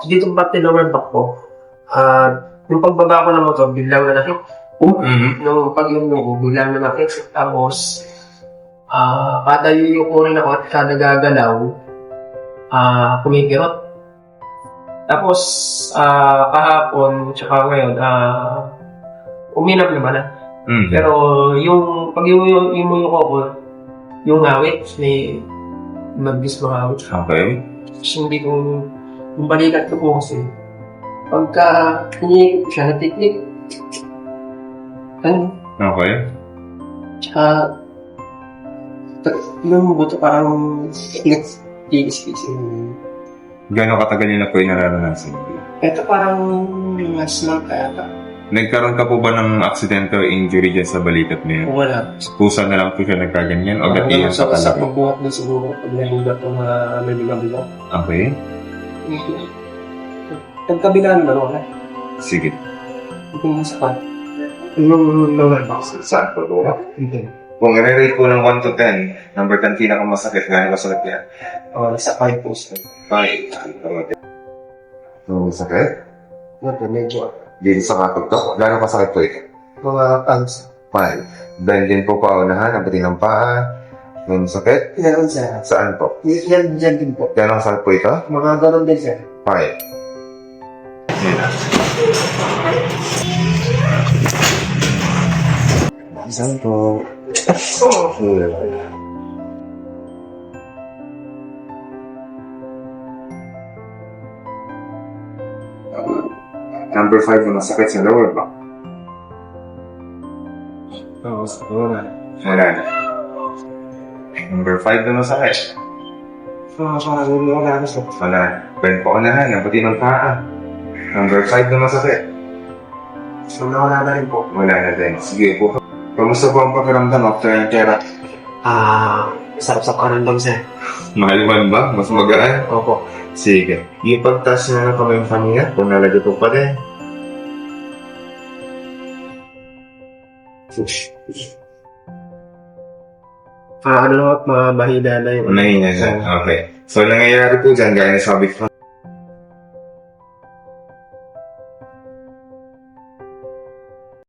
dito pati lower back ko. Yung pagbaba ko ng motor, biglang nanakit. Nung pag-inom ko, biglang nanakit. Tapos, kada yuyukurin ako at kada gagalaw, kumikirot. Tapos, kahapon, tsaka ngayon, uminap naman na. Pero, yung pag-imuyo ko, yung ngawit, may nag-gis mangawit. Okay. Kasi hindi ko, yung balikat ko po kasi, pagka hiniikot ko siya, natiklik. Okay. Tsaka, yung buto parang tikis-tikis. Gano'ng katagal yun na po yung nararanasan? Ito parang mas lang kaya ka. Nagkaroon ka po ba ng aksidente o injury dyan sa balikat niyo? Wala. Pusa na lang po siya nagkaganyan o gatihan sa Sa kalaki? pagbuhat na siguro pag nahibat ng mga nabilang-bilang. Okay. Pagkabilaan na wala. Sige. Kung sapat. Nung box sa ako. Hindi. Kung i-rate po ng 1 to 10, number 10 pinakamasakit, gano'ng masakit yan? Sa 5 post. 5. Masakit? Medyo. Dito sa kapagtok, gano'ng masakit po ito? Mga pants. 5. Then din po paunahan, ang pati ng paa. May masakit? Yan sir. Saan po? Yan din po. Gano'ng sakit po ito? Mga ganon din sir. 5. Isang po. Number 5 na masakit sa lower back. Wala. Wala na. Number 5 na masakit. Wala na sir. Wala na. Ben po unahan, ang pati ng paa. Number 5 na masakit. Wala na rin po. Wala na din. Sige po. Kamusta po ang pakiramdam after ng therapy? Sarap sa pakiramdam sir. Mahalman ba? Mas magaan? Opo. Sige. Ipagtas na ng kamay kanina kung nalagay po pa din. Ano lang at mahina na yung... Unahin niya. Okay. So, nangyayari po dyan, gaya na sabi ko,